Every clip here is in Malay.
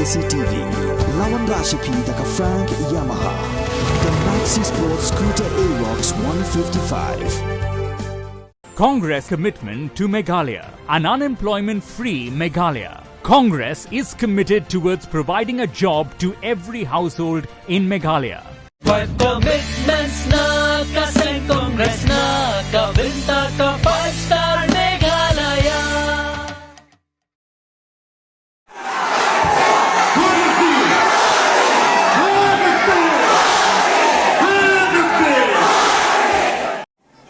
KCTV, Lawan Rashapi Daka Frank Yamaha, the Maxi Sports Scooter Aerox 155. Congress commitment to Meghalaya, an unemployment-free Meghalaya. Congress is committed towards providing a job to every household in Meghalaya. 5 commitments na kasing Congress na kabinta ka 5-star Meghalaya.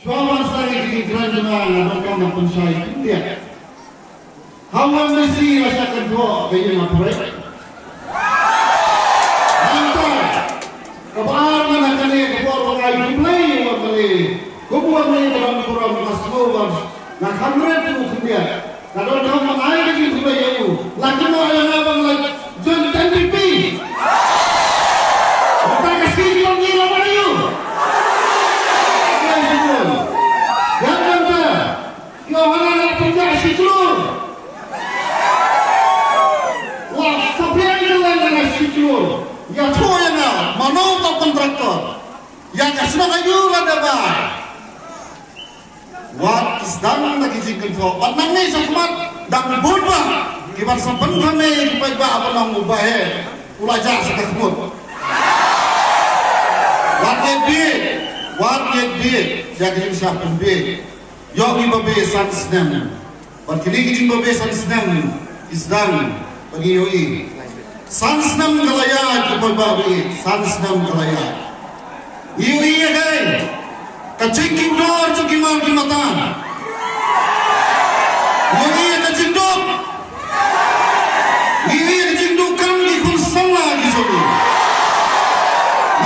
Selamat hari kerajaan Mahkamah Pensyai India. Hawan mesti rasa kedua bagi apa? Antar kebar mana kali kebar orang play orang kali. Kebuat ni dalam kurang masuk nak hamret tu kemudian. Kalau kamu mengalir lagi supaya you, lagi mau yang abang lagi John NDP. Kita kasih dia ni lama you. Jangan tak, kau orang nak kerja secular. Wah, sampai yang lain secular. Ya tua yang nak, mana tak kontraktor. Yang kasih kayu ada bah. Wat sedang lagi jingkir tu. Wat nangis sakmat dak berubah. Kibar sampai kami kibar apa nak ubah ulajar sekemut. Wat ye jadi siapa be? Yogi babe sansnem. Berkini kijing babe sansnem isdang bagi yoi. Sansnem kalaya kibar babe sansnem kalaya. Yoi kan? Kacing kimdor cukimar kimatan. Yoi kacing dok. Yoi kacing dokam di kursan lagi sobi.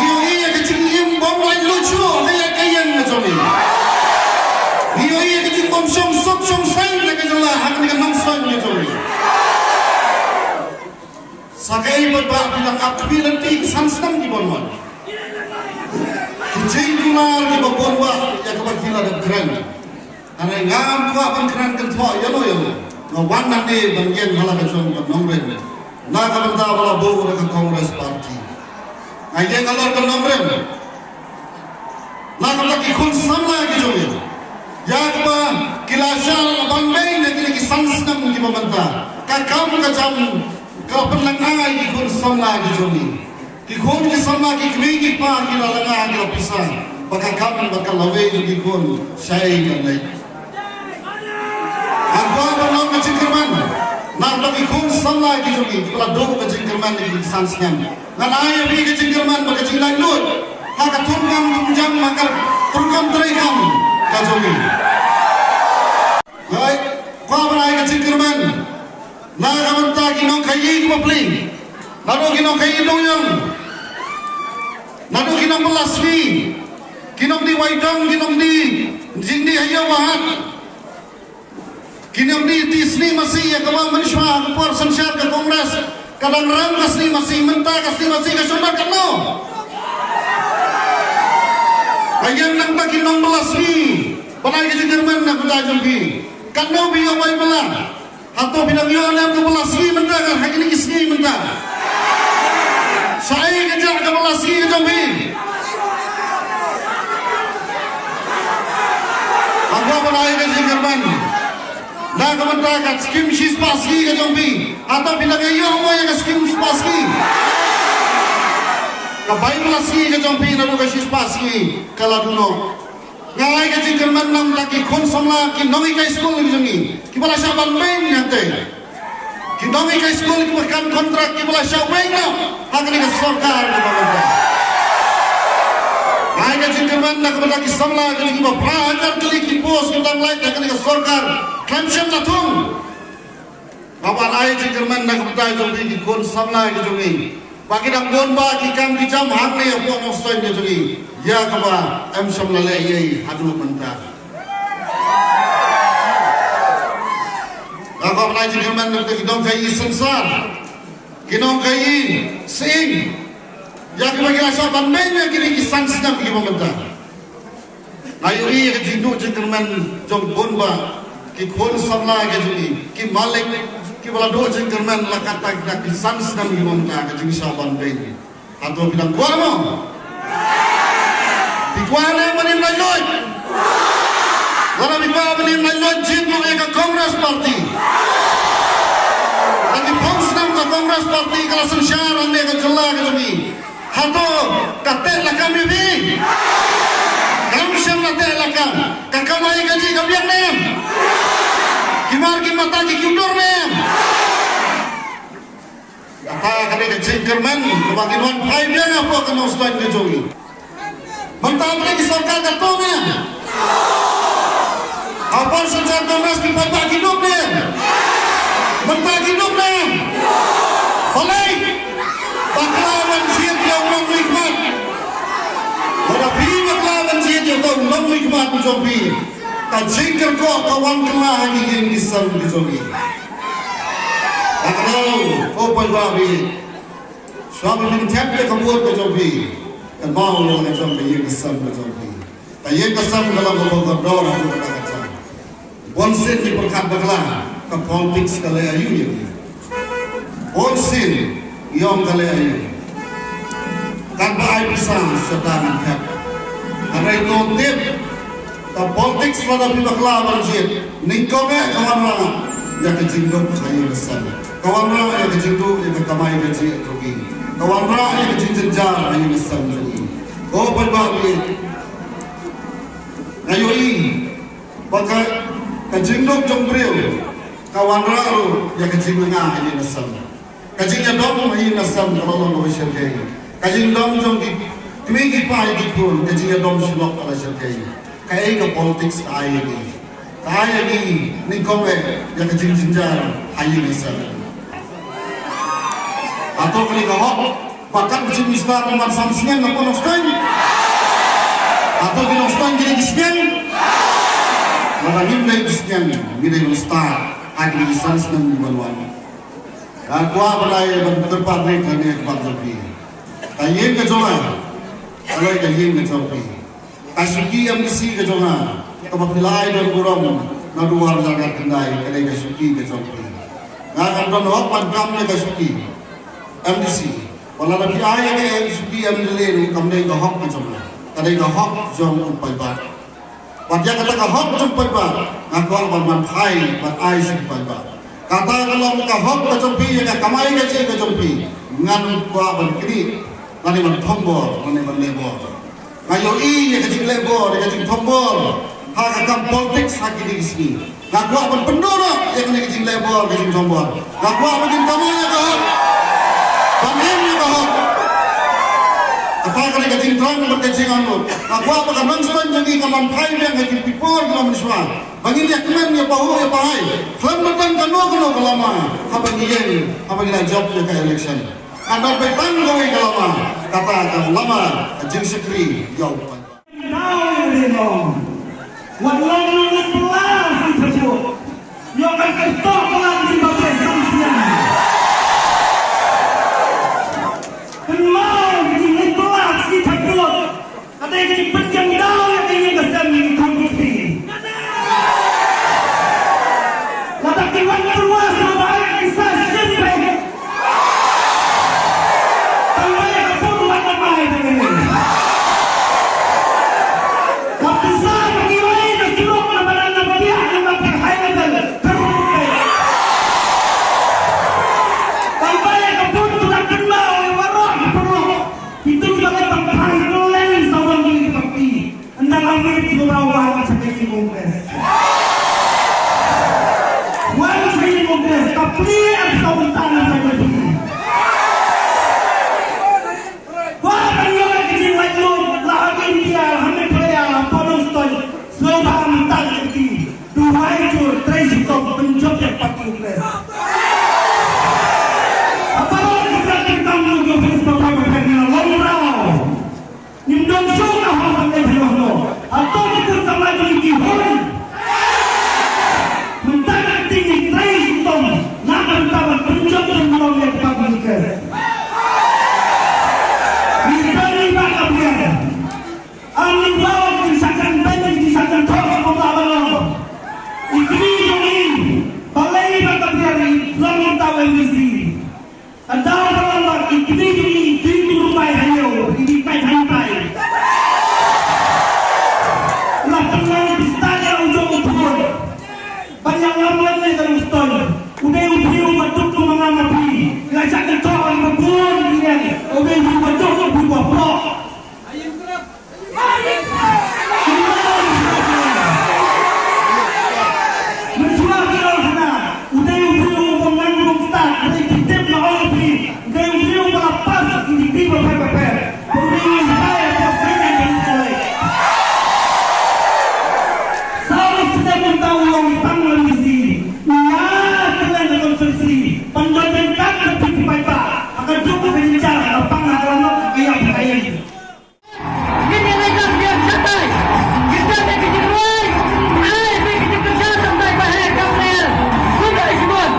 Yoi kacing im bombai lucu. Iya kita konsum sang lagi jelah hak dengan nongsan ni sorry. Sakai berbak bilang akbi nanti sansam di bawah. Kecil kular di bawah ya kebagian ada keren. Karena ngam kuat pun keren kentua ya lo. Ngawan nanti bagian halah kacung nomren. Nak benda bala bohong dengan Kongres Parti. Ngaji kalau ke nomren. Nak lagi konsum lagi sorry. Ya apa kilasan bandai lagi sansam di pemerintah. Kakam kacam kau perlengai di kursan lagi joni. Di kun di sana di kiri pa kila lengai kila pisang. Baka kam baka lawe di kun saya lagi. Aku benar kecingkerman. Nak lagi kursan lagi joni. Kalau dua kecingkerman di sansam. Nak ayah bi kecingkerman baka cilan lut. Hak turgam jam makar turgam terikam. Kajoli. Baik, kau berai kecingkerman. Nak kawan kinong kayi kumapling. Nado kinong kayi dongyong. Nado kinong melaswi. Kinong di waidang, kinong di jindi hayo wahat. Kinong di tisni masih ya kawang maniswa kupar sensyar ke Kongres. Kadang ram kasni masih mentah kasni masih kesundar kano. Ayam nang tak kinong melaswi. Panai kecingkerman nak berjumpi. Kano biyo bay belah. Atau bilang yo nak kebelaswi mentah kan hak ini kisni mentah. Saya kejar kebelaswi ke jambi. Aku berai ke jingkerman. Dah kementah kat skim sis paski ke jambi. Atau bilang yo mo yang skim paski. Kabai belaswi ke jambi nak ke sis paski kalau duno. Ngai ke jingkerman nam lagi konsum lagi nomi ke sekolah ni jangi. Kibala saban main nanti. Kinomi ke sekolah kibakan kontrak kibala saban no. Hak ni ke sarkar ni bapa. Ngai ke jingkerman nak lagi samla ke kibala pelajar kali kipos kita lain hak ni ke sarkar. Kansen latung. Bapa ngai jingkerman nak bertai jombi di konsum lagi jangi. Bagi dah gonba kikam kicam hak ni apa mustahil ni jangi. Ya kaba am samlale ye hadu mentah. Aku pernah jingkerman nak kita kayi sensar, kita kayi sing. Ya kita kira sahabat mana kini kisan sedang pergi pemerintah. Ayo ini kita jingkerman jom bonba, kita kon samla kita juli, kita malik Kibala do jengkerman lakata kita kisan senam gimana ke jeng saban bayi atau bilang gua mo bikuana manim lanjut wala bikuana manim lanjut jin mo ke Congress Party lagi pons nam ke Congress Party kalau sensyarang dia ke jelah ke jemi hato katek lakam bibi kamu siap katek lakam kakamai gaji kabiang nem Gimar mata ki kundur nem. Apa kali ke jengkerman kebagian wan pai dia apa kena ustaz ke jogi. Mentang lagi sorkan katongnya. Apa sejak Kongres di Bapak hidup nem. Mentang hidup nem. Balik. Paklawan siap yang umum nikmat. Walaupun paklawan siap yang umum nikmat jogi. Kajengker ko kawan kena yang disam di jogi. Akanau open babi. Suami minta dia kebuat ke jogi. Dan mau orang jogi yang disam di jogi. Dan yang disam dalam beberapa orang itu kata. Bonsin di perkat berkelah ke politik sekali ayu. Bonsin yang kali ayu. Tanpa air pisang sedang kat. Karena itu tip. Ta politik selada pibak lawan jid ningko me kawan ra ya kejingduk kayu besar kawan ra ya kejingduk ya kamai gaji rugi kawan ra ya kejingjar kayu besar rugi oh berbagi ayo ini pakai kejingduk jombril kawan ra ya kejingdunga kayu besar kejingnya dom kayu besar kalau lo syarkai kejingdom jom di kemigi pai di pun kejingnya dom silok ala syarkai kaya ke politik kaya ni ningkong yang kecil jinjar ayu besar atau kali kau bahkan kecil misbar nomor samsian ngapa nostan atau di nostan jadi kismian orang ini kismian bila nostan ada di sana senang di baluan dan kuah berlai bertempat mereka ni kepada lebih kayin kejolan kalau kayin kejolan Kasuki yang misi ke jonga, kapapilai dan kurang naduar jagat kendai kedai kasuki ke jonga. Ngakan don hok pankam ne kasuki, MDC. Walau lebih ayah ke kasuki MDC kamdai ke hok ke jonga, kedai ke hok jong umpai bat. Wajah kata ke hok jong umpai bat, ngakuan berman hai bat ai si umpai bat. Kata kalau ke hok ke jompi ya kamai ke jompi, ngan kuah berkini, nani bertombor, nani berlebor. Ayo iya kecil lebor, kecil tombol, hak akam politik hak di sini. Ngaku apa pendona yang kecil lebor, kecil tombol. Ngaku apa bikin kamunya kah? Bangimnya kah? Apa kali kecil terang berkecil anu? Ngaku apa kamang suan jadi kamang pai yang kecil pipor kamang suan. Bangin ya kemen ya pahu ya pahai. Kelamatan kano kelama. Apa ngiyen? Apa kita job ya ke election? Ada petang kau kelama. Kata lama jeng sekri jauh. Tahu dia walau nak pelas itu, yang akan ketok pelas di bawah sanksian. Kenal di pelas di takut, ada yang jadi penjang daun yang ingin kesan di kampus ini. Lada kiwan keluar sampai kisah sampai. misi. Anda orang ini rumah hayo, ini pai. Lah tenang di stadion ujung utun. Banyak orang yang dalam stadion. Udah ubiu betul tu mengamati. Lajak ketua berbun dia. Udah ubiu betul tu buat blok. Menjual kira sana. Udah ubiu mengandung start. Udah kita melawan pi. Udah ubiu melepas ini berapa. Udah saya pasangkan dengan saya. Saya sudah tahu yang tanggal misi. Penjualan kaki lebih baik akan cukup bicara apa halaman ayam ayam. Ini mereka biar santai. Kita pergi ke luar. Ayo pergi kerja sampai bahaya kamera. Sudah disebut.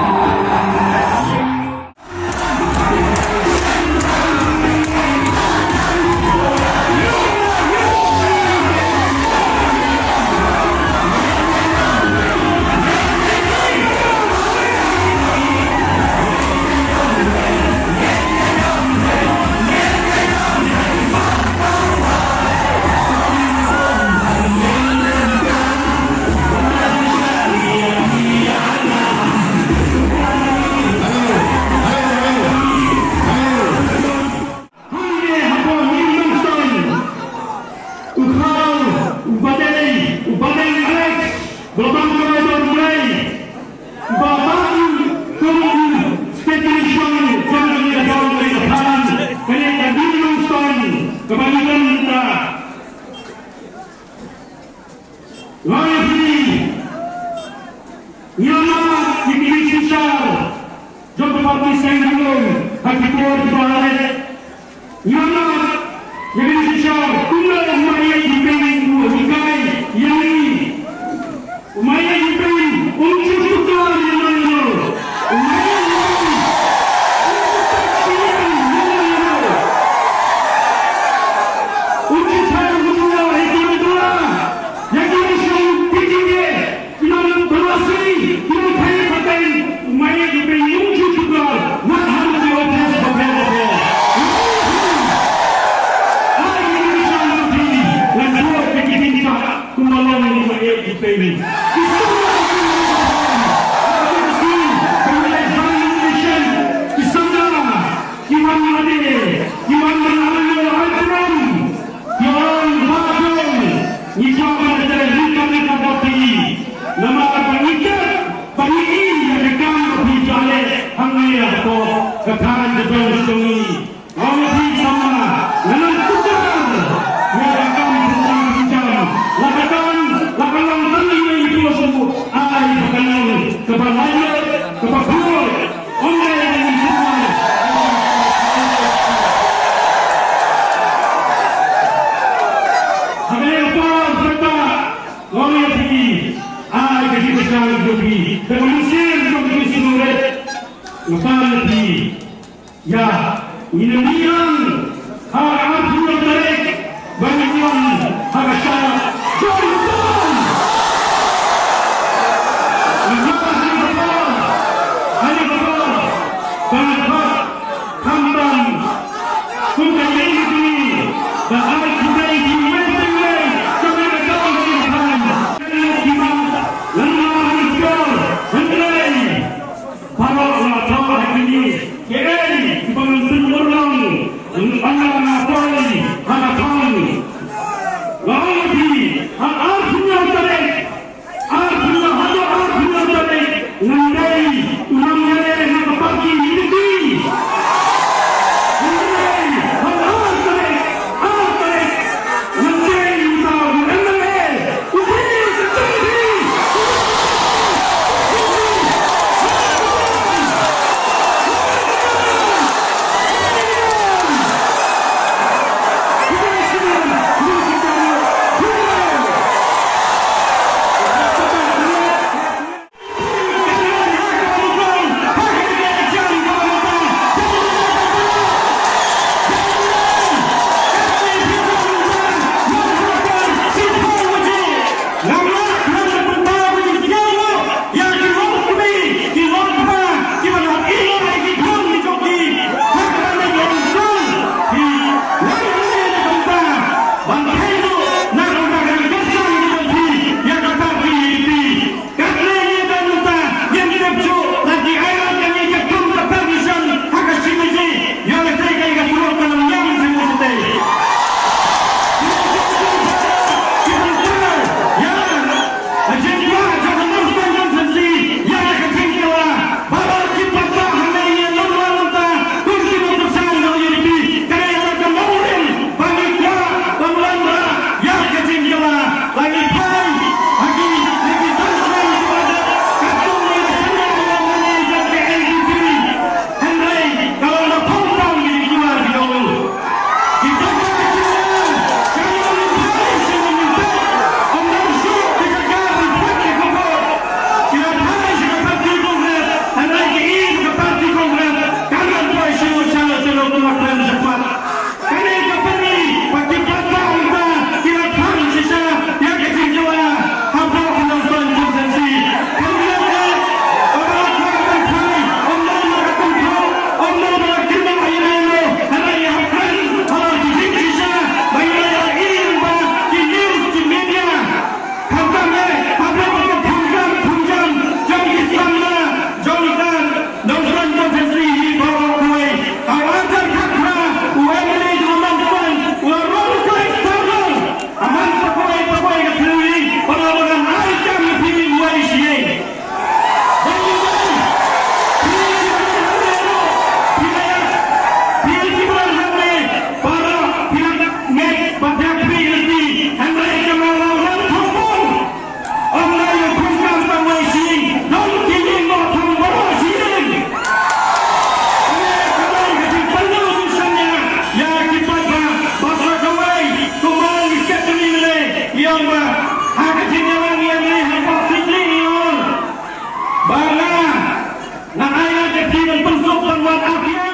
buat akhir.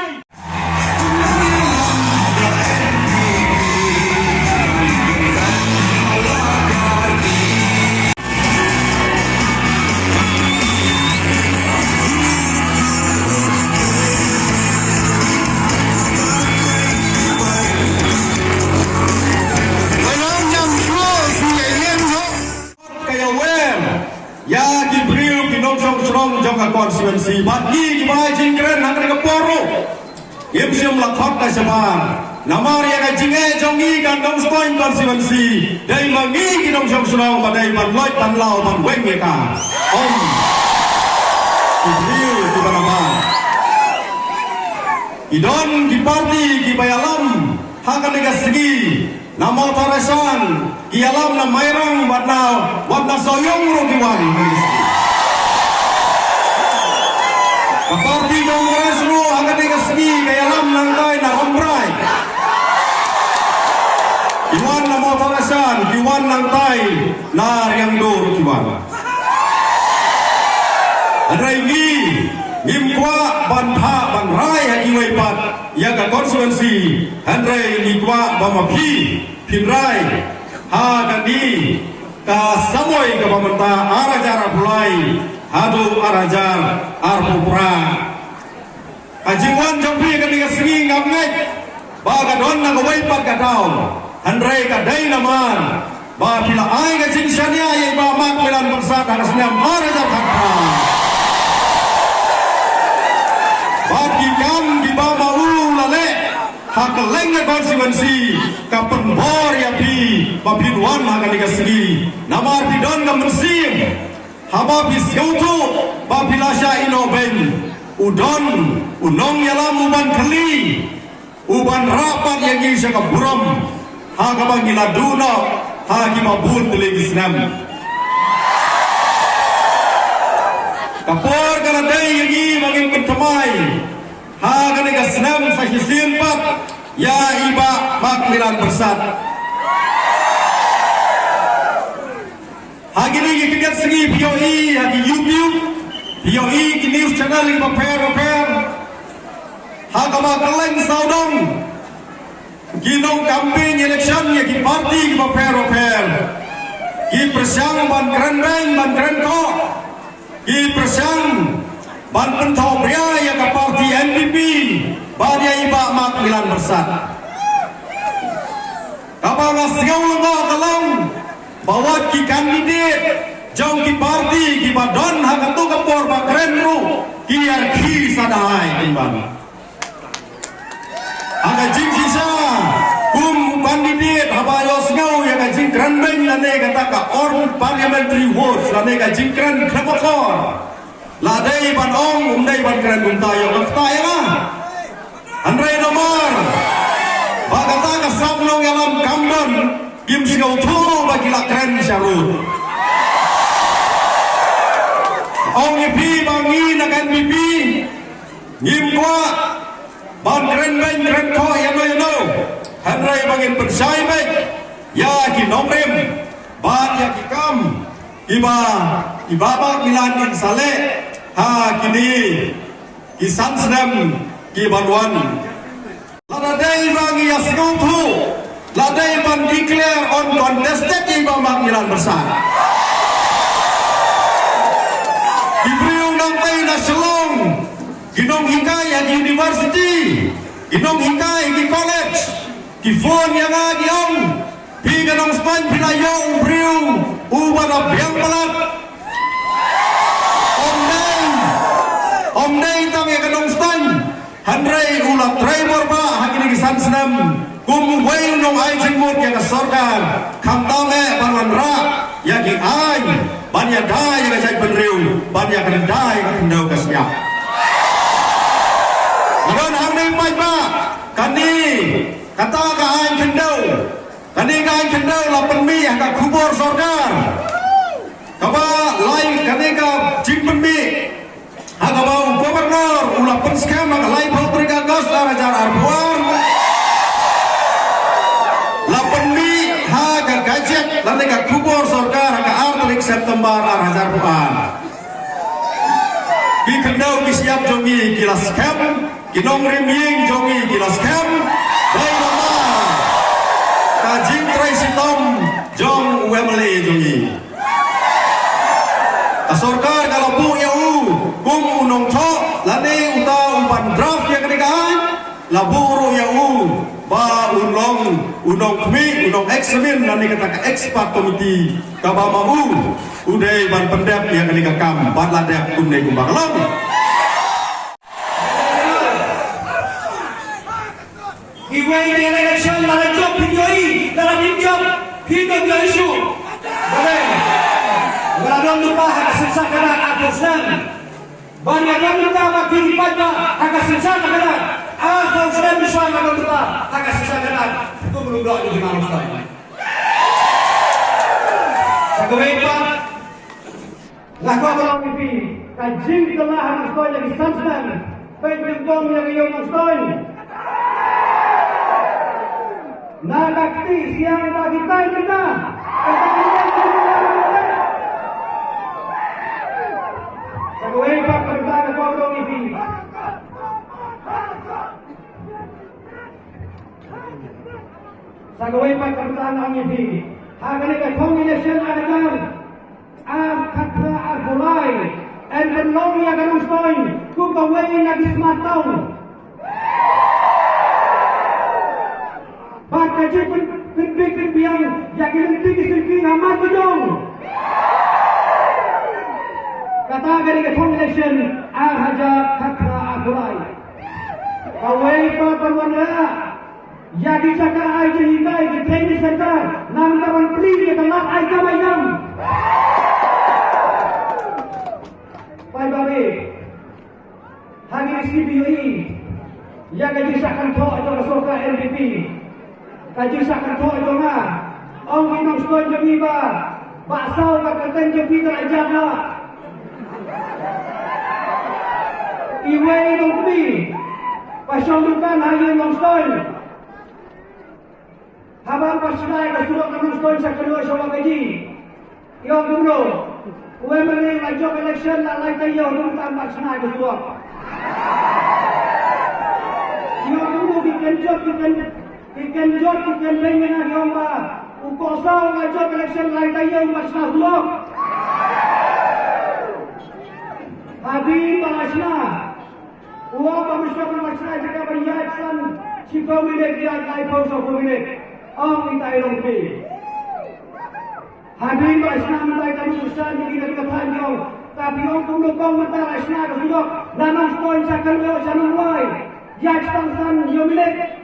konstituensi bagi kibai jingkren hang ke poro yemsium lakhot ka sabar namar ya jinge jongi kan dong spoin konstituensi dai mangi kinong song sunong badai ban loi pan lao ban weng ka om ibriu di banama idon di parti ki bayalam hang ka segi namo tarasan ki alam na mairang wadna soyong ro kiwani Parti Kongres ru akan dikasih kaya lam langkai na rombrai. Iwan na motarasan, iwan langkai na yang dur iwan. Adai gi ngimkwa bantha bangrai haki waipat ya ka konstituensi handrai ngikwa bamapi pinrai ha kadi ka samoy ka pamenta arajara bulai Hadu arajar arpupura ajiwan jampi kan diga segi ngamnek baga don na gawai pat katau handrai ka dai naman ba pila ai ka jinsania ye ba mak melan bersat harusnya arajar kata bagi kam di ba mau lale hak leng konstituensi ka penbor ya pi ba pinwan hak diga segi namar pidon ka mensim haba bisyautu bapilasya inoben udon unong yalam uban keli uban rapat yang isya kaburam haga bangila duna hagi mabun televisnam kapor kana day yagi maging pentamay haga nega snam sa hisin pat ya iba makmilan bersat Hagi ni kita segi POE, hagi YouTube, POE ki news channel yang repair. Haga makaleng saudong, ginong campaign election ya ki parti ki repair. Ki persiang ban keren ko, ki persiang ban pentau pria ya ka parti NPP, badia iba mak milan bersat. Kapal ngasgau lemah kalong. Bawa ki kandidat jauh ki parti ki badon hak tu kapor bakren ru ki arki sadai timbang aga jing sisa kum kandidat habayos ngau ya ka jing kran ben lane kata ka or parliamentary votes lane ka jing kran khapakor ladai ban ong umdai ban kran tayo tayo lah andre nomor bagata ka sabnong yalam kambon Kim sikau turu bagi lakren syarut. Ong ipi bangi nakan pipi. Ngim kuat. Ban keren ko yano. Handrai bangin persai baik. Ya ki nomrem. Ban ya ki kam. Ibabak milanin sale. Ha kini. Kisan sedem. Ki banwan. Ladai bangi ya sikau turu. Ladai ban declare on contested iba makmilan besar. Ibriung nangkai na selong, ginong hikai at university, ginong hikai di college, kifon yang adiong, piganong span pinayong ibriung, uban abiyang palat. Omday tang ya ganong span, handrai ulat traimor ba hakini kisan senam. Kum wei nong ai jingmut yang sorgar kam tame banwan ra ya ki ai ban ya dai yang sai penriu ban ya kan dai ka pendau ka siap don hang nei mai ba kani kata ka ai kendau kani ka ai kendau la penmi ka kubur sorgar kaba lai kani ka jing penmi ha ka bau gubernur ulah pen skam ka lai putri ka gas arajar arbuan Lalu ka kubur sorgar ka arterik September 2000 Di kendau kisya siap jongi kilas kem, kinong rimying jongi kilas kem, baik mama, kajing Tracy Tom jong UMLA jongi. Asorkar kalau bu yau, kum unong chok, lane uta umpan draft yang ketigaan, laburu yau, ba unong kmi, unong eksamin, lane kata expert committee, kaba mau, udai ban pendep yang ketikam, ban ladep kumne kumbakalong. Iway di election dalam job pinjoi, dalam job pinjoi isu. Boleh. Walau lupa hak sensakaran akusnan. Banyak yang lupa makin pada hak sensakaran. Akusnan bisa kalau lupa hak sensakaran. Itu meludok di manusia. Sekewepan. Laku kalau mimpi. Kajing telah harus kau jadi sansan. Penjengkong yang ia mustahil. Nagakti siang bagi tayo kita. Sa gawin pa pagkakita ko itong ipi. Sa gawin pa pagkakita ng ipi. Hagan ka combination again. Ang katra agulay. And the long yagan ustoy. Kung gawin nagismataw. Kaji pun biang jadi nanti disini amat bujung. Kata dari combination ahaja katra agulai. Kawai pa perwana jadi cakar aja hitai di training center nam kawan peli di tempat aja bayam. Pai babe hari CBOE ya gaji sakan tho atau soka LDP. Kaji sakar thoi jonga ong minong stoi jomi ba baksau ka katen jomi kerajaan la iwe nong kumi pasong dukan hayu nong stoi habang pasunay ka surok nong stoi sa kedua sola gaji yung gumro uwe mali la job election la lai tayo nung tam pasunay ka surok yung gumro bikin job Ikan job ikan pengen yang ba ukosau ngajak election lain tayo masna blok. Hadi palasna. Uwa pamisya masna jaga beryasan cikau milik dia kai pauso milik. Ang itai longpi. Hadi palasna mulai kami susah jadi dari ketanjau. Tapi orang tundukong mata palasna kesudok. Danang stoin sakal yo sanung wai. Yak tangsan yo milik.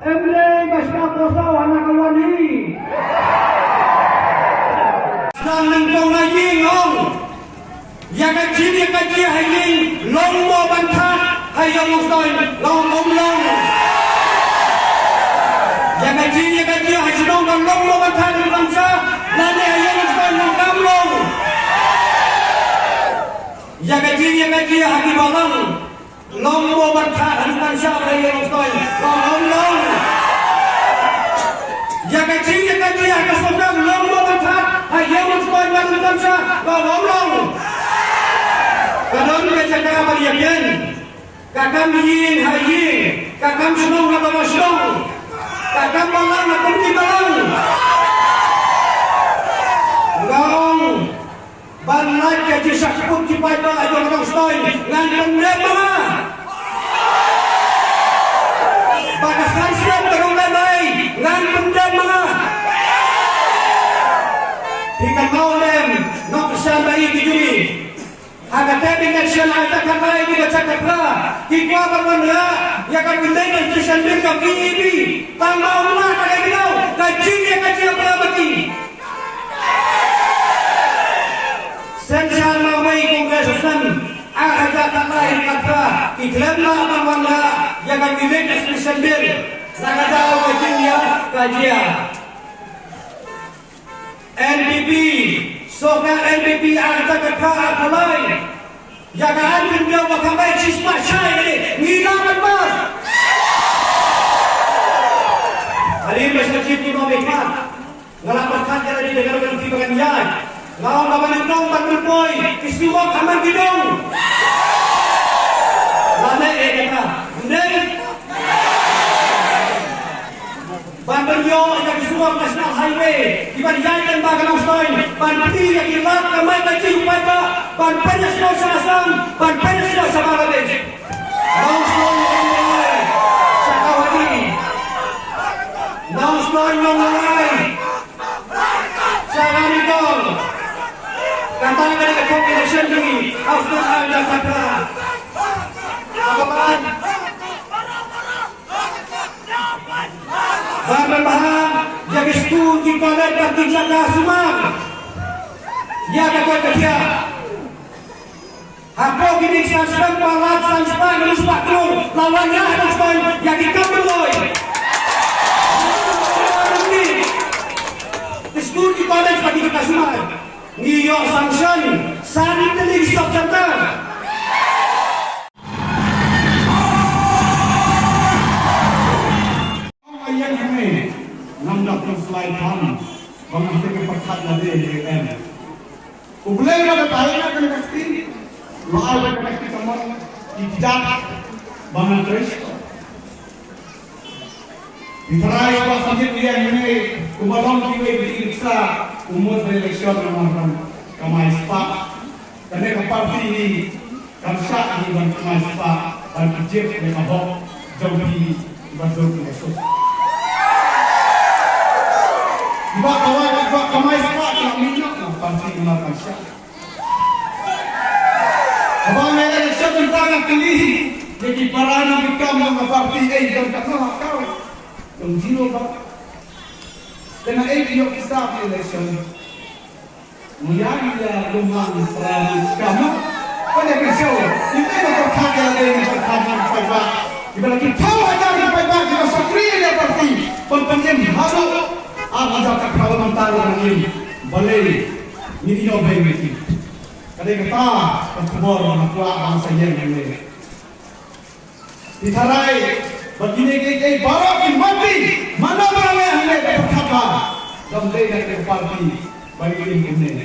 Emre basna kosau anak kawani. Sang nengkong lagi ong. Yang kaji haying long mo bantah hayang mustoy long long. Yang kaji hasidong long mo bantah ng bangsa lani hayang mustoy long kamlong. Yang kaji haki balang long mo bantah ng bangsa hayang mustoy long. Yang kaji hakasodang long mo bantah hayang mustoy ng bangsa long. Kadang kita cakap apa dia kan? Kakam yin hayin, kakam senong atau senong, kakam malang atau tidak malang. Gong, banai kaji sakput kipai ba ayo orang stoi, ngan pendem mana? Bagasan siap terung lemai, ngan pendem mana? Hingga kau lem, nak kesampai dijui. Agar tadi election ada kakai di baca kata, kita bermula ya kan kita ini sendiri kami ini tambah ulah kayak gitu, kaji apa lagi? Sensal mau kongres dan ada kakai kata, iklan lah bermula ya kan kita ini sendiri, nak tahu kajian. NPP soal NPP ada kata apa lain? Jangan benda makamai cisma syai ni ngilang apa? Hari ini masih cipti nomekat, ngelaporkan jadi negara berhenti bagian, ngawang bapak nong bantul boy, istiwa kamar bidong. Iban yakin bagan Austrain, ban peti yang ilak kamai kecil pada, ban penyes no sa Assam, ban penyes no sa Bangladesh. Nausloy Nongalay, Sarah Nicole, katakan ke competition ini, Austin Anda Satra, kawan, bahan jadi school di kolej dan tinggal semua, ya kakak kerja. Aku kini sanspang palat sanspang terus patrol lawannya sanspang yang dikabuloi. School di college bagi kita semua. New York sanction, sanitary stop center. Yang ini, nampak slide ham, bangsa keperkat lagi DN. Ubelai pada tahun akan pasti. Mahal connected sama tidak bangun terus. Diterai apa saja dia ini kumalong kita diiksa umur election nama kamai spa. Karena ke parti ini kamsa di ban kamai spa dan kejep dengan hok jauh di bazar Yesus. Iba kamai spa yang minyak parti nama kamsa. Abang election tentang kali jadi parana bikam ng party ay dan kakao kau yung zero ba dan ay yung isa election muyari la lumang parana kamu pada kesyo hindi mo pagkakala din ng pagkakang pagba iba lagi tawa na ng pagba kita sa kriya na party pagpanyam halo ang mga kakao ng talo ng yun balay hindi nyo ba yung Kadang kata perkebor makwa bangsa yang ini. Ditarai begini kei barak mati mana mana yang ini berkata dalam day dari parti bagi ini.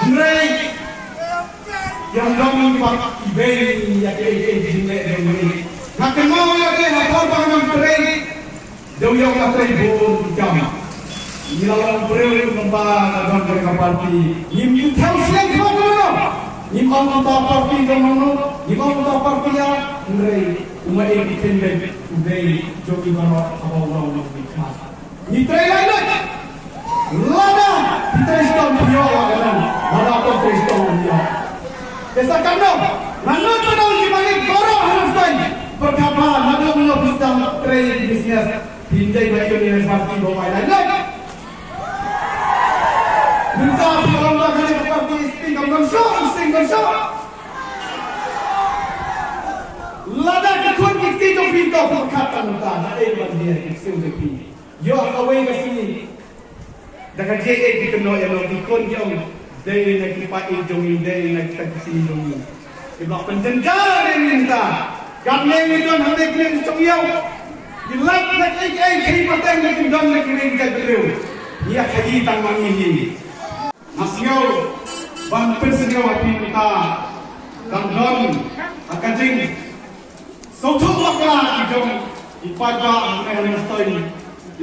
Henry yang dong pak ibei ya kei jine ini. Nak mau ya kei hafal bangun tereng. Dewi yang kata ibu jam. Ilalang beriu nombang dalam mereka parti. Im tahu siapa mana? Im orang tahu parti mana? Im orang tahu parti ya. Mereka umat ini tendeng udai jogi barat awal lebih. Ni try lagi. Lada kita istom dia orang. Lada kita istom dia. Kesakan dong. Mana tahu si mana barat harus tahu. Perkara mana punya bisam try bisnes. Hindai bagi ni parti bawa lagi. Minta orang lagi seperti isting gonsok. Lada kekun kita itu pintu perkataan kita. Ada yang dia kecil lebih. Yo away ke sini. Dekat JA kita nak yang kekun yang dari nak kipat hidung dari nak taksi hidung. Ibu penjenjang yang minta. Kami ni tuan hendak kena cakap. Dilak nak kipat yang nak kipat nak kena beliau. Ia kaji tangan ini. Masnyaw ban persegera wapi kita dan don akajing sautuk makla kijong ipada mengenai stoi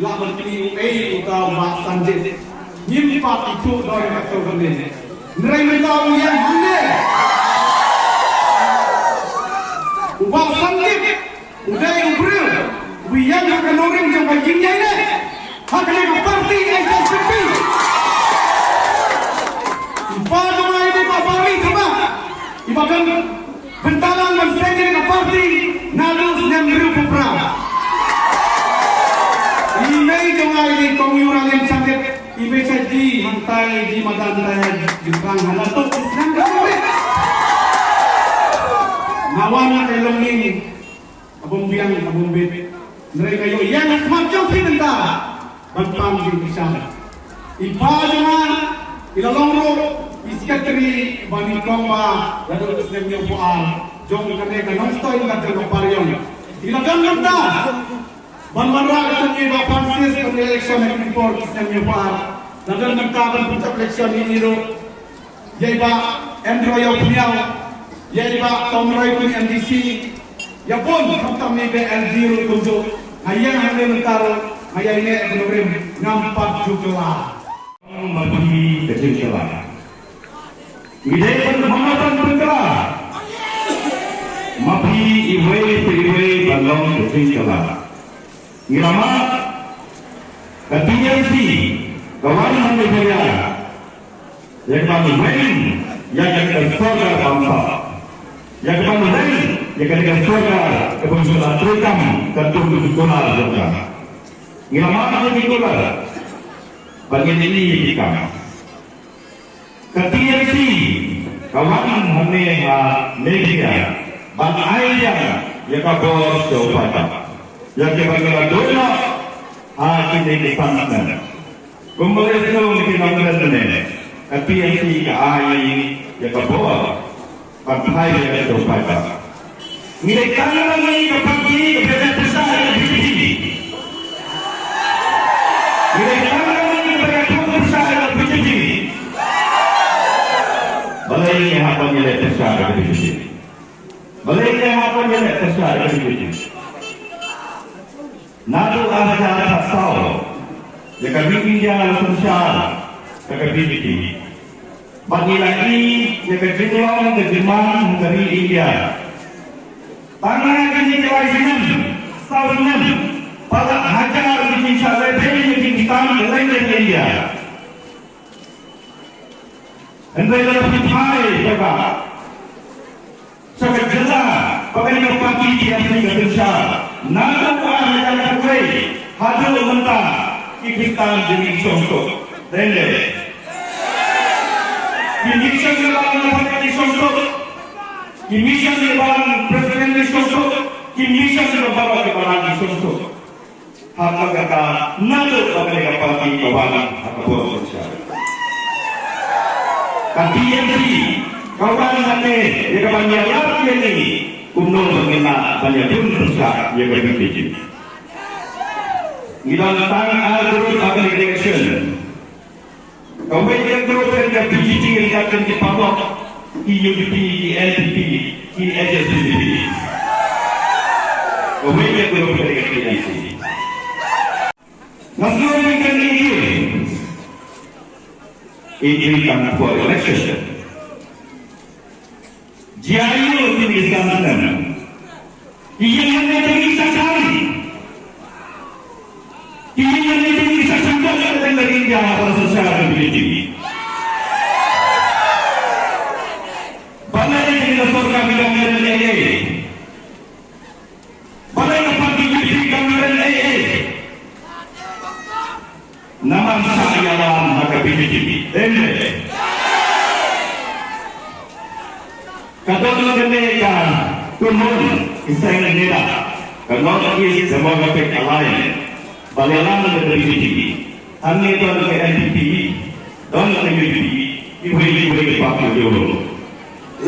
ila berkini ei utau mak sanjit nyim pat itu doi kato gande nerai mereka yang hande ubah sanjit udai ubril wiyang hakanoring jang bajingnya ini hakane parti SSP Ibadah mulai di parti sama, ibadah bentalan mensenggir ke parti, nalus yang berupra. Ini mulai di komuran yang sakit, ibu jadi hantai di madan di perang halatuk Islam kami. Nawana kelonging, abumbiang, mereka yo yang macam kita, bantang di kisah. Ibadah ilalongro iskatri bani koma lalu Islam yang buat jom kene kan stoi kan jom parion ilagan nanda banmara itu ni Francis kan election report Islam yang buat lalu nanda kan puncak election ini ro yaiba Andrew yang punya yaiba Tom Roy punya NDC ya pun kami ni BL0 tunjuk ayang yang mentaro ayang ini program ngampat juga mati kecil celah. Ide penghormatan negara. Mapi iwe balong kecil celah. Irama KTMC kawan negara yang kami main yang akan surga bangsa. Yang kami main yang akan surga kebanggaan terekam ketum dukungan juga. Irama dukungan bagian ini kita. KTMC kawan media bangai yang kabur jauh yang kebagian doa hati ini sangat. Kemudian itu kita mengenai KTMC KAI yang kabur bangai yang jauh pada. Mereka lagi kepagi kepada besar yang begini. Mereka balai yang apa nilai besar dari sini. Balai yang apa nilai besar dari sini. Nado ada asal. Jika bikin dia sosial, jika bikin. Bagi lagi jika jenglong kejeman dari India. Tanah ini kelaisinan, sahunan. Pada hajar bikin sahaja bikin kita lain dari India. Andai lebih baik juga. Sangat jelas bagaimana pagi dia sehingga besar. Namun ada yang terbaik hadir mentah ikhtiar demi contoh. Dende. Dimisyon lebaran pada contoh. Dimisyon lebaran presiden contoh. Dimisyon lebaran contoh. Hak kata nalar bagaimana pagi kawan akabur besar. KTMC kawan kami yang banyak lagi ini kuno mengenal banyak pun besar yang berbeda. Kita tentang algoritma application. Kemudian grup yang PGT yang akan dipawak EUDP, LPP, EHSPP. Kemudian grup yang KTMC. Nasional yang ini kan for election. Jauh ini sangat. Ia yang kita cari. Ia yang kita cari dari India secara pribadi. Balai kita surga bilang AA. Balai parti bilang AA. Nama saya Maka PDP. Kata mereka turun Israel negara kerana ia semua efek alai balalan dari PDP. Ane itu ada NPP dan NPP ibu parti dulu.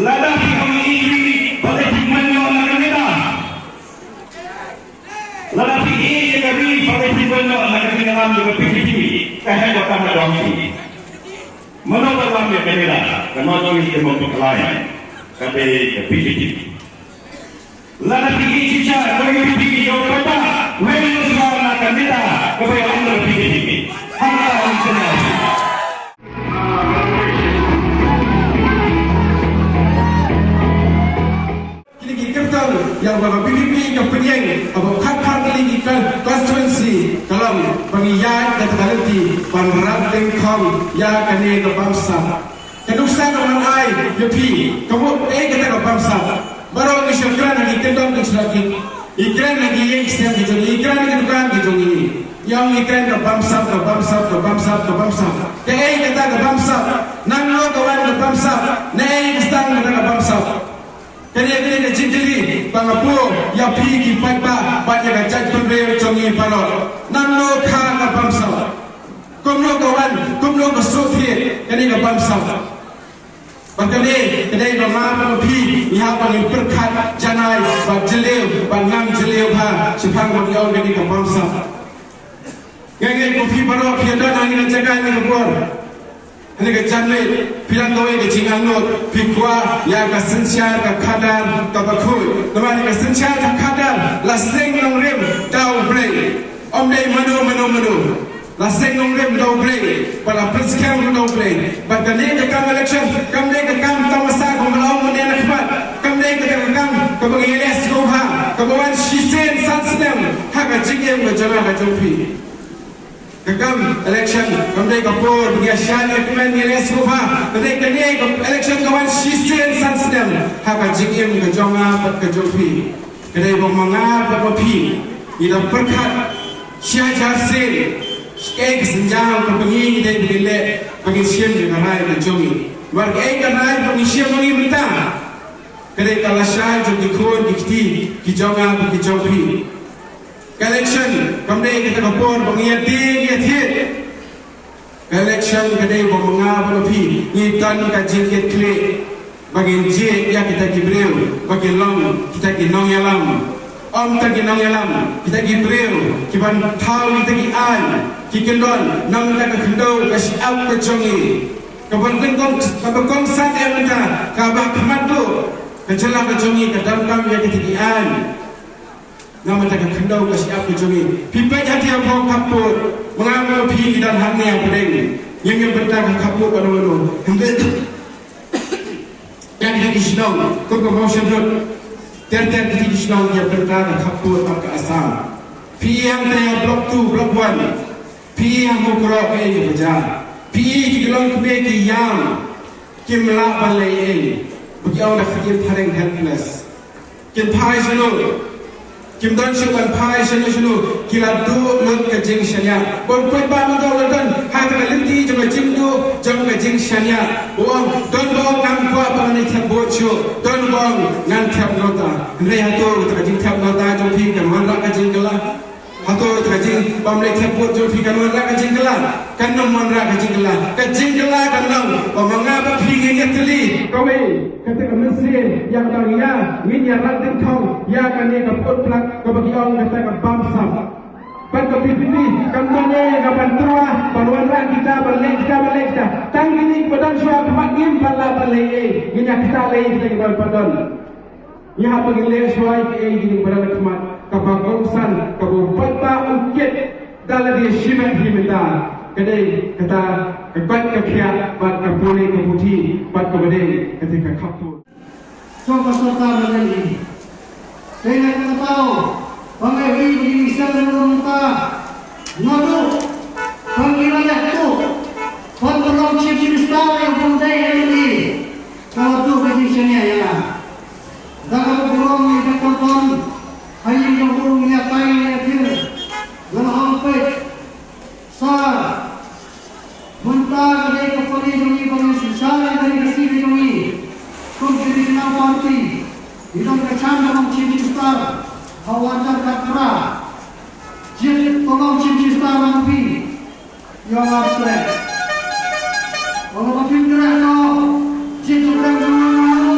Lada kami ini balai dimana negara. Lada ini kami balai dimana negara dengan PDP. Kahit baka madampi. Menurut kami kanila, kenapa ini demokrat lain? Kami PDP. Lalu PDP saja, kami PDP jauh kata, mereka semua kanila, kami anda PDP. Anda semua. Kini kita yang bawa PDP kepentingan, bawa kata lagi kan konstituensi kalau pengiat dan terhenti panrat tengkong ya kini ke bangsa. Kedua orang lain jadi kamu kita ke bangsa. Baru ni syukuran lagi tendang ke selagi. Ikran lagi yang siap dijungi, ikran lagi bukan dijungi. Yang ikran ke bangsa. Kita ke bangsa. Nanglo kawan ke bangsa. Kita ke bangsa. Kini jadi bangapu yang pergi pada banyak kacat penbel jongi parot. Nanglo kah bangsa. Kumlo kawan, kumlo kesufi kini bangsa. Bangkali kini nama pergi ia paling berkat janai bajeliu bangang jeliu ha sepang beliau kini bangsa. Gaya kopi parot kita dah ni jaga ni kebor. Ini kejangan bilang kau ini jinganut, pikwa, ya kesensial, kekadar, kebakul. Namanya kesensial, kekadar, lasing nongrim, tahu break. Om day menu. laseng nongrem doble, pada preskem doble. Pada ni dekam election, kam ni dekam tamasa kumbalau menena khmat, kam ni dekam kabagi les roha, kabawan shisen satsnem, haka jigem berjalan kajopi. Dekam election, kam ni kapur, biasanya dokumen ni les roha, kam ni election kawan shisen satsnem, haka jigem berjalan kajopi. Kedai bermangat berpi, ida perkat syahjar sen, skek senjang kepengi kedai berlek bagi siam dengan rai berjomi. Warga ikan rai bagi siam bagi mentah. Kedai kalah syah jom dikun dikti kijonga bagi jomi. Election kami kita kapur bagi yati yati. Election kedai bermangat berpi, ikan kajian keklik. Bagi je ya kita gibril, bagi long kita ginong yalam, om kita ginong yalam, kita gibril, kiban tau kita gian, kikendon, nam kita kekendau, kasih out kejongi, kaban kong sat yang kita, kabah kemadu, kejelah kejongi, kadam kam ya kita gian, nam kita kekendau, kasih out kejongi, pipai hati yang kau kapur, mengambil pi dan hati yang pedeng, yang berdagang kapur pada mana, hendak yang kita disenang, kau motion road, terter kita disenang dia berada kapur tak asal. Piang dia blok 2, blok 1, piang mukrok yang berjalan, piang digelang kebeki yang kimla balai bagi orang dah kerja paling helpless. Kim pai seno, kim dan siapa pai seno, kila do lot kejeng shania, bon pun bam do lodan, hati lenti jam kejeng shania, buang don buang nam kuat pengen tiap bocor, don buang ngan tiap nota, mereka tu kejeng tiap nota jom pi kan mana kejeng gelah, atau kejeng pamlek tiap bocor pi kan mana kejeng gelah, kan nom mana kejeng gelah kan nom, mengapa pi ini teli, kau kata mesin yang baria, minyak ranting kau, ya kan ni kaput plak, kau bagi orang kata kapam sam. Pada PPP, kampanye kapan terah, paruan kita balik kita. Tang ini badan suap makin pala balik, minyak kita lagi kita kembali padan. Ia bagi leh suai ke ini badan kemat, kapal kongsan, kapal bata ukit, dalam dia simet himita. Kedai kata kebat kekiat, bat kapuni keputi, bat kebedeng ketika kapur. Soka menjadi. Saya nak tahu. Pangai ini bisa menunta ngadu panggilan itu panggilan cipta star yang bundai ini kalau tu positionnya ya dalam burung ini tonton hanya yang burung ini apa yang akhir dalam hampir sar mentah dari kepala ini bagi sisal dari kesini ini kompetisi parti dalam kacang dalam cipta star Hawajar kapra, jadi tolong cincin sekarang lebih, yang abstrak. Kalau makin gerak kau, cincin gerak dulu.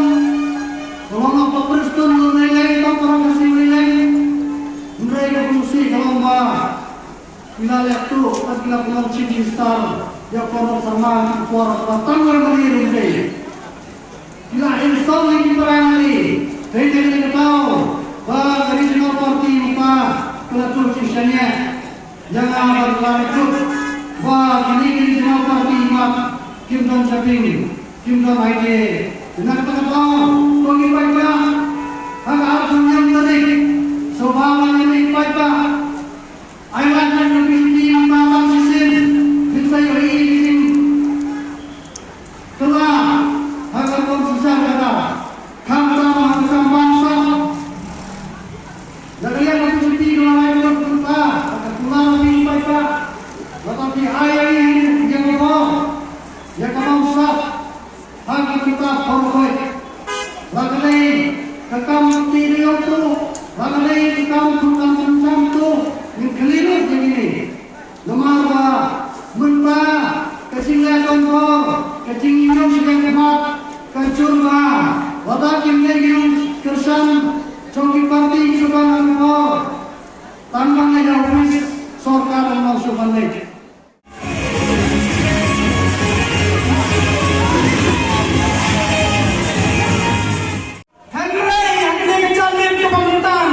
Kalau apa perstun nilai, tak orang kasih nilai, mereka fungsi kalau mah. Bila lihat tu, bila tolong cincin star, dia korang sama kuara tanggal berdiri ni. Bila install lagi perang ni, saya tahu. Bagi regional parti muka pelatur kisahnya jangan berlanjut. Bagi regional parti mak kim dan saping kim dan aje. Jangan terkau bagi baiklah. Agak yang tadi sobalan ini baiklah. Ayat yang lebih malam sisin kita ini telah agar konsisten kata kamera menghasilkan bangsa. Jadi yang mesti dilakukan kita, pulang lebih baik. Tetapi ayat ini yang kamu sah, hanya kita perlu. Lagi kekam video tu, lagi kekam macam tu, yang keliru begini. Nomor menba kecingan konfor, kecingin sudah kemat, kecurba, wadah kimia kersan. Jogi parti juga ngomong, tanpa ada ofis sorkar dan masukan lagi. Henry yang dikejar ke pemerintahan,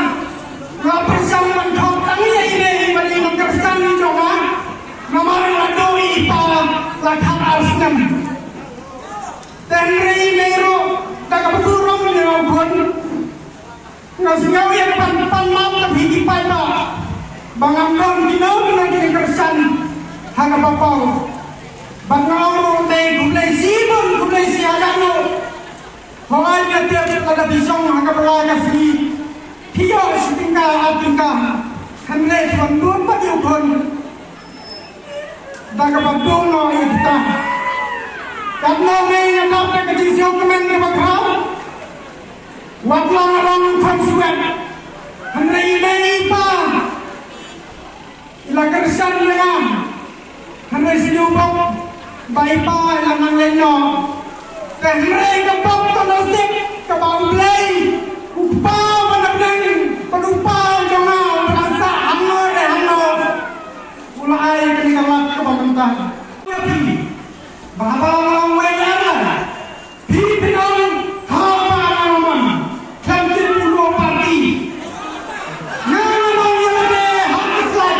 kau bersama Ngasigaw yang pan-pan-mam na higipay na. Bangangkong ginaw na kinikersan hanga bapaw. Bangaw na gulay sibon, gulay siyagano. Hongay na tiyak na bisong hanga balaga sini. Hiyo sitingka atingka. Kanre bandun pa diukon. Daga bandun no kita. Karena may nanap na kajisiyong kamen na maghaw. Watlang lang konsuet. Kanre ilay pa. Ilang kersan nga. Kanre sinubok. Bay pa ilang ang leno. Kanre kapag tanosik. Kabang play. Upaw manabling. Panupaw yung nga. Panasa ano de ano. Ulay kanikalat kapagantan. Bahabang wayaran. Pipinong hapa naman. Kantin pulo parti. Nga naman yung nade hakisat.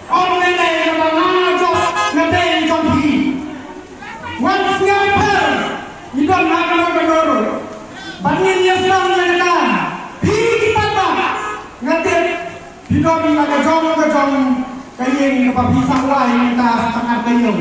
Om nade naman nangajo nade jompi. Once nga per. Idon nakalagagoro. Bangin yasang nagka. Pikipat ba. Ngati. Idon nagajong. Kayeng napapisang lahi ng taas tangat kayo.